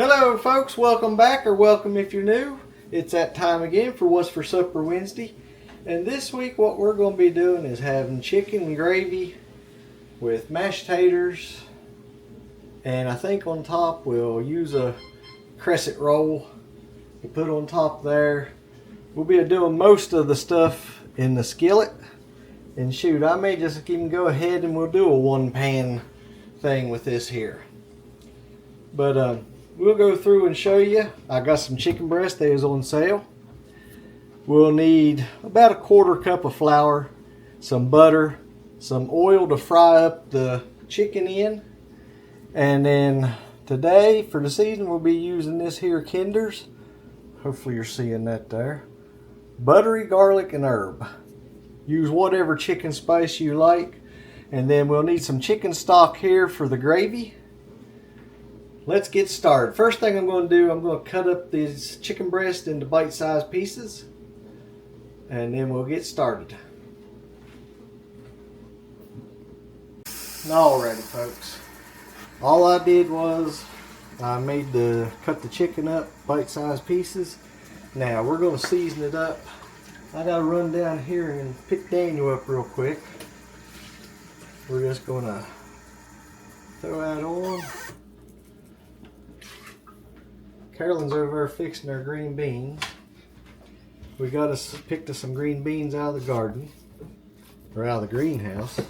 Hello folks, welcome back, or welcome if you're new. It's that time again for What's for Supper Wednesday. And this week what we're going to be doing is having chicken gravy with mashed taters. And I think on top we'll use a crescent roll to put on top there. We'll be doing most of the stuff in the skillet. And shoot, I may just even go ahead and we'll do a one pan thing with this here. But we'll go through and show you. I got some chicken breast that is on sale. We'll need about a quarter cup of flour, some butter, some oil to fry up the chicken in. And then today for the season we'll be using this here Kinder's. Hopefully you're seeing that there. Buttery garlic and herb. Use whatever chicken spice you like. And then we'll need some chicken stock here for the gravy. Let's get started. First thing I'm going to do, I'm going to cut up these chicken breast into bite-sized pieces. And then we'll get started. Alrighty folks. All I did was I cut the chicken up bite-sized pieces. Now we're going to season it up. I got to run down here and pick Daniel up real quick. We're just going to throw that on. Carolyn's over there fixing our green beans. We got us picked us some green beans out of the garden, or out of the greenhouse.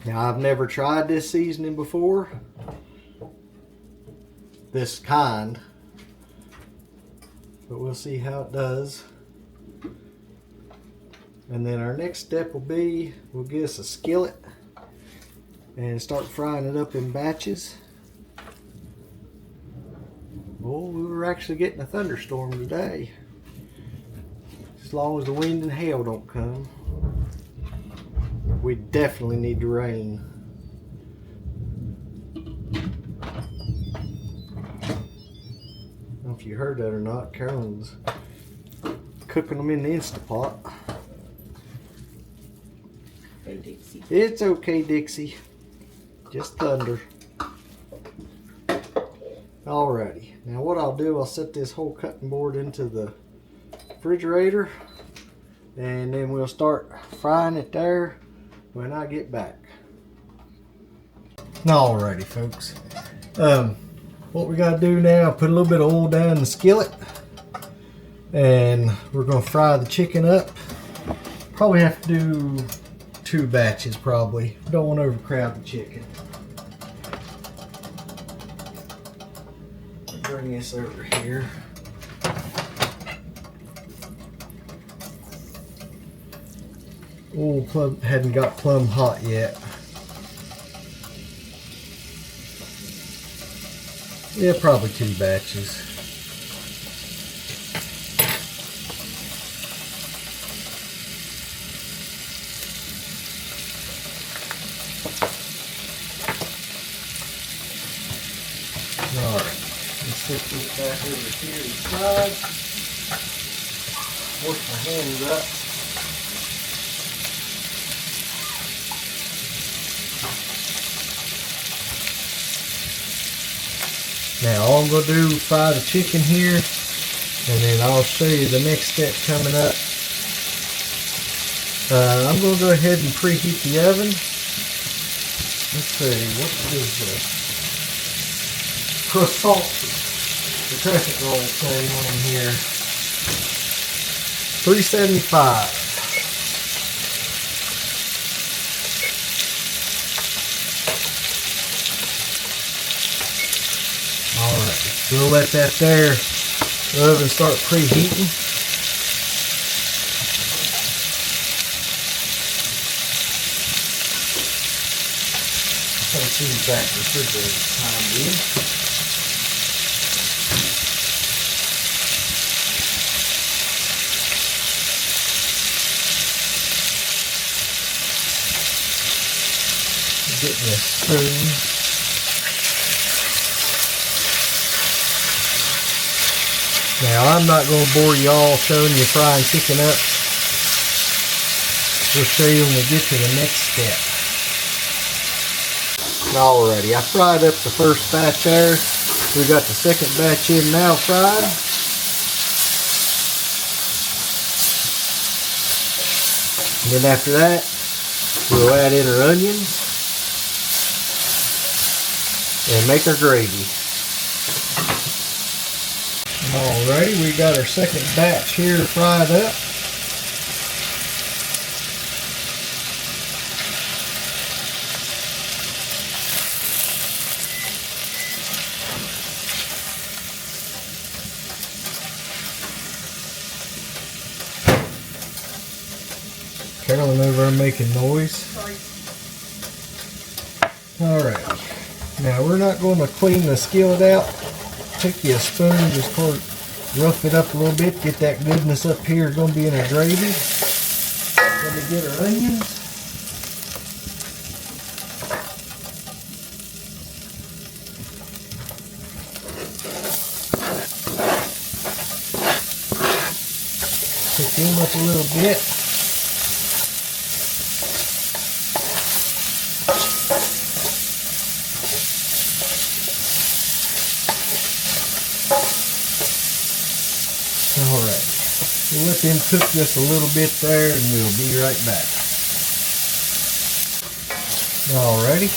Now I've never tried this seasoning before, this kind, but we'll see how it does. And then our next step will be, we'll get us a skillet and start frying it up in batches. Oh, we were actually getting a thunderstorm today. As long as the wind and hail don't come. We definitely need the rain. I don't know if you heard that or not. Carolyn's cooking them in the Instapot. Hey, Dixie. It's okay, Dixie. Just thunder. Alrighty. Now what I'll do, I'll set this whole cutting board into the refrigerator. And then we'll start frying it there when I get back. Alrighty folks. What we gotta do now, put a little bit of oil down in the skillet. And we're gonna fry the chicken up. Probably have to do 2 batches probably. Don't want to overcrowd the chicken. Bring this over here. Oh, plum hadn't got plumb hot yet. Yeah, probably 2 batches. Alright, let's set this back over here to the side. Wash my hands up. Now all I'm going to do is fry the chicken here, and then I'll show you the next step coming up. I'm going to go ahead and preheat the oven. Let's see, what is the Crescent, the Crescent roll thing on here? 375. Alright, we'll let that there, the oven start preheating. Let's see the back refrigerator time being. Getting a spoon. Now I'm not going to bore y'all showing you frying chicken up. We'll show you when we get to the next step. Alrighty, I fried up the first batch there. We got the second batch in now fried. And then after that, we'll add in our onions and make our gravy. Alrighty, we got our second batch here fried up. Carolyn over there making noise. Alright, now we're not going to clean the skillet out. Take you a spoon, just sort of rough it up a little bit, get that goodness up here. It's going to be in our gravy. Let me get our onions. Pick them up a little bit. Alright, we'll let them cook just a little bit there and we'll be right back. Alrighty,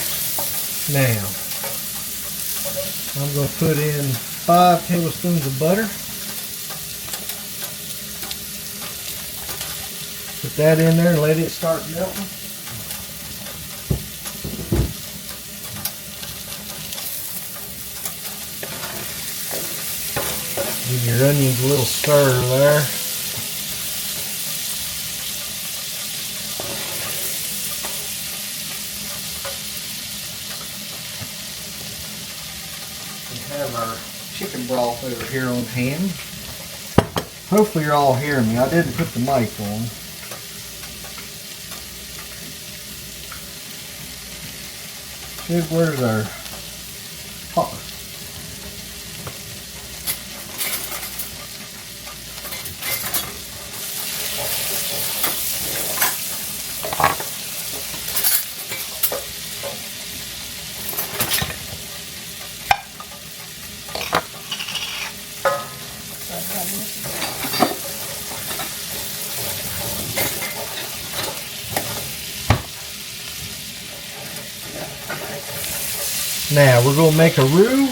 now I'm going to put in 5 tablespoons of butter. Put that in there and let it start melting. Give your onions a little stir there. We have our chicken broth over here on hand. Hopefully you're all hearing me. I didn't put the mic on. Where's our pot? Now we're going to make a roux.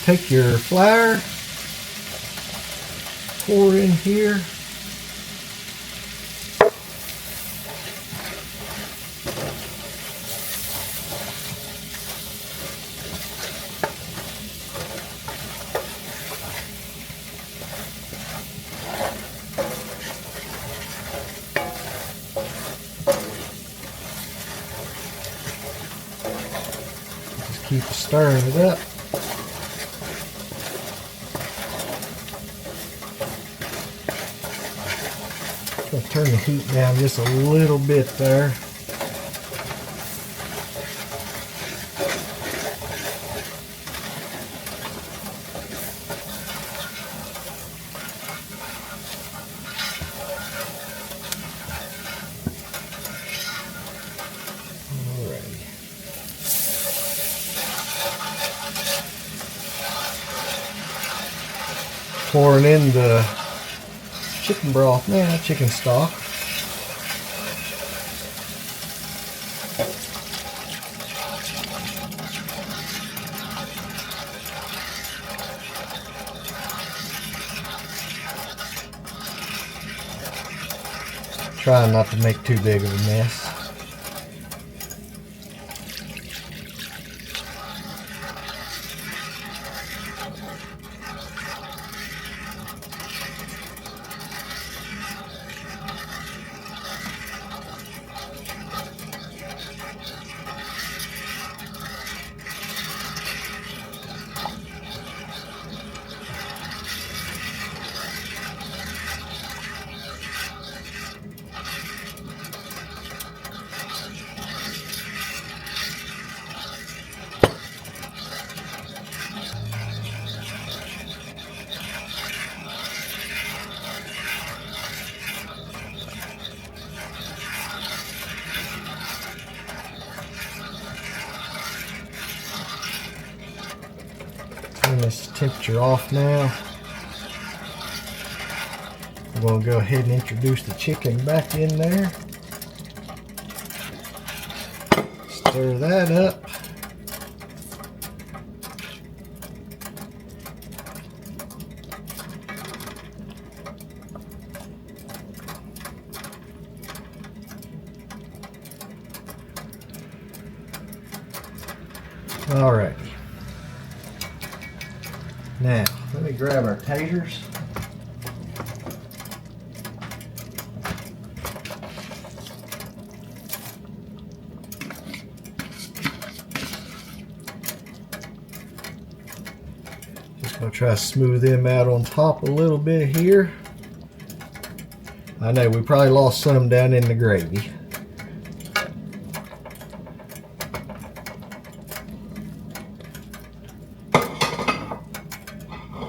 Take your flour, pour in here. Keep stirring it up. I'll turn the heat down just a little bit there. Pouring in the chicken broth now, chicken stock. Trying not to make too big of a mess. temperature off now. I'm going to go ahead and introduce the chicken back in there. Stir that up. Alrighty. Now, let me grab our taters. Just gonna try to smooth them out on top a little bit here. I know we probably lost some down in the gravy.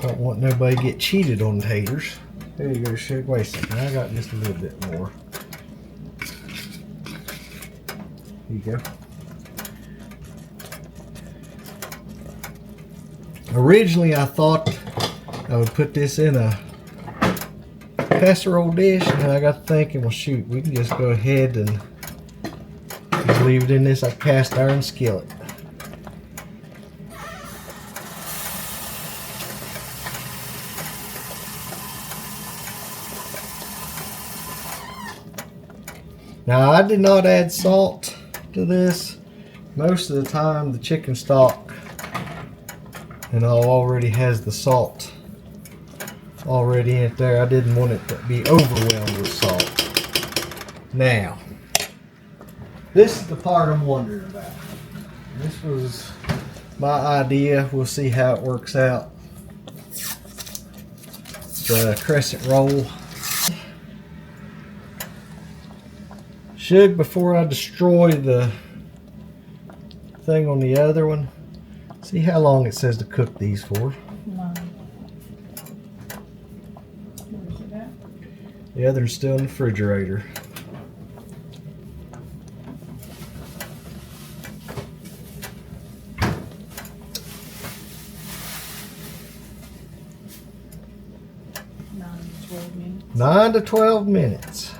Don't want nobody to get cheated on taters. There you go, Sugar. Wait a second, I got just a little bit more. Here you go. Originally, I thought I would put this in a casserole dish, and I got thinking, well, shoot, we can just go ahead and just leave it in this cast iron skillet. Now, I did not add salt to this. Most of the time, the chicken stock and all already has the salt already in it there. I didn't want it to be overwhelmed with salt. Now, this is the part I'm wondering about. This was my idea. We'll see how it works out. The crescent roll. Should, before I destroy the thing on the other one, see how long it says to cook these for. The other one's still in the refrigerator. minutes. 9 to 12 minutes.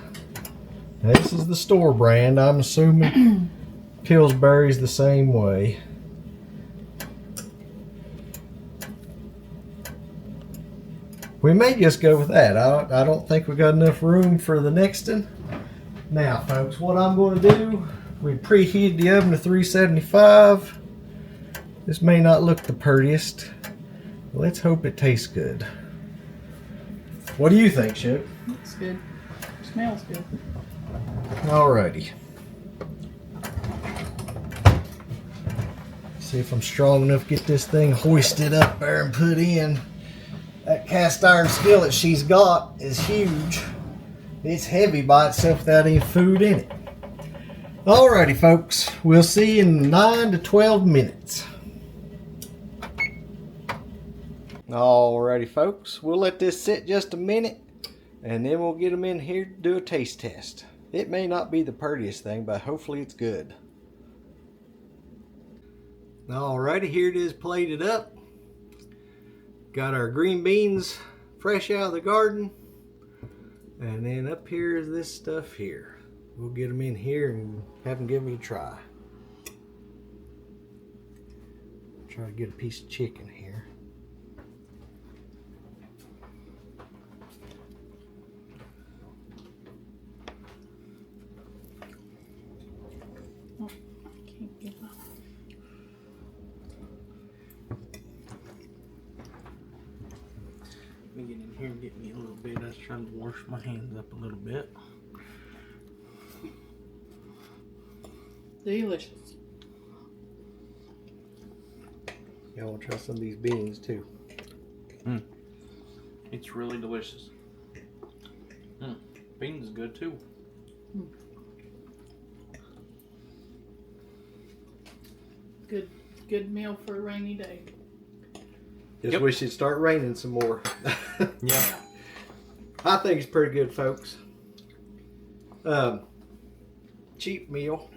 Now, this is the store brand. I'm assuming Pillsbury's the same way. We may just go with that. I don't think we got enough room for the next one. Now, folks, what I'm going to do, we preheat the oven to 375. This may not look the prettiest. Let's hope it tastes good. What do you think, Shep? Looks good. Smells good. Alrighty. See if I'm strong enough to get this thing hoisted up there and put in. That cast iron skillet she's got is huge. It's heavy by itself without any food in it. Alrighty, folks. We'll see you in 9 to 12 minutes. Alrighty, folks. We'll let this sit just a minute, and then we'll get them in here to do a taste test. It may not be the prettiest thing, but hopefully it's good. Alrighty, here it is plated up. Got our green beans fresh out of the garden. And then up here is this stuff here. We'll get them in here and have them give it a try. Try to get a piece of chicken here. Let me get in here and get me a little bit. I was trying to wash my hands up a little bit. Delicious. Y'all want to try some of these beans too? It's really delicious. Beans is good too. Good meal for a rainy day. Just wish it'd start raining some more. Yeah. I think it's pretty good, folks. Cheap meal.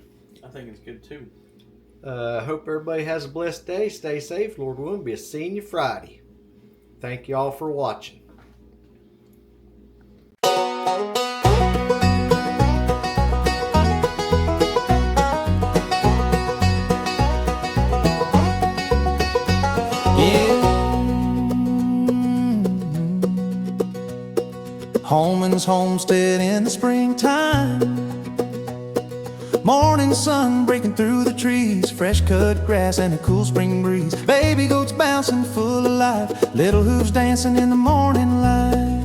I think it's good too. Hope everybody has a blessed day. Stay safe. Lord willing, be seeing you Friday. Thank you all for watching. Homeland's homestead in the springtime. Morning sun breaking through the trees, fresh cut grass and a cool spring breeze. Baby goats bouncing full of life, little hooves dancing in the morning light.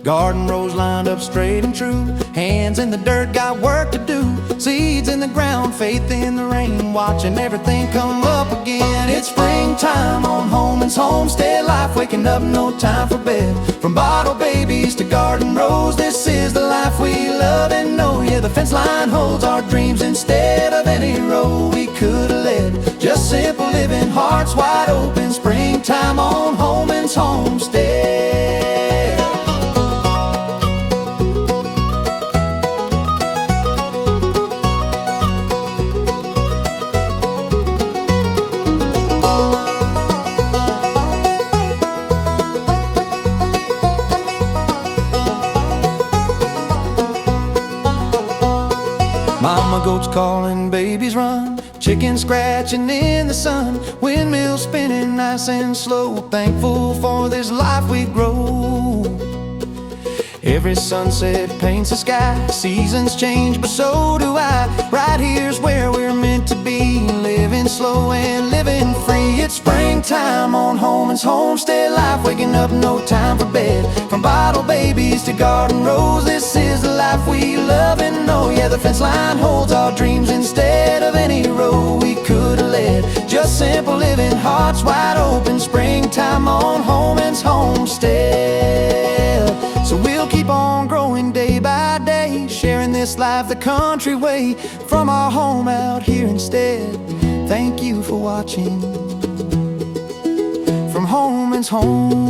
Garden rows lined up straight and true, hands in the dirt, got work to do. Seeds in the ground, faith in the rain, watching everything come up again. It's springtime on Homeland's homestead life, waking up, no time for bed. From bottle babies to garden rows, this is the life we love and know. Yeah, the fence line holds our dreams instead of any road we could have led. Just simple living, hearts wide open, springtime on Homeland's homestead. Mama goats calling, babies run, chickens scratching in the sun, windmills spinning nice and slow, thankful for this life we grow. Every sunset paints the sky, seasons change but so do I. Right here's where we're meant to be, living slow and living free. It's springtime on Homeland's homestead life, waking up, no time for bed. From bottle babies to garden rows, this is the life we love and know. Yeah, the fence line holds our dreams instead of any road we could have led. Just simple living, hearts wide open, springtime on Homeland's homestead. So we'll keep on growing day by day, sharing this life the country way, from our home out here instead. Thank you for watching from Homeland's home.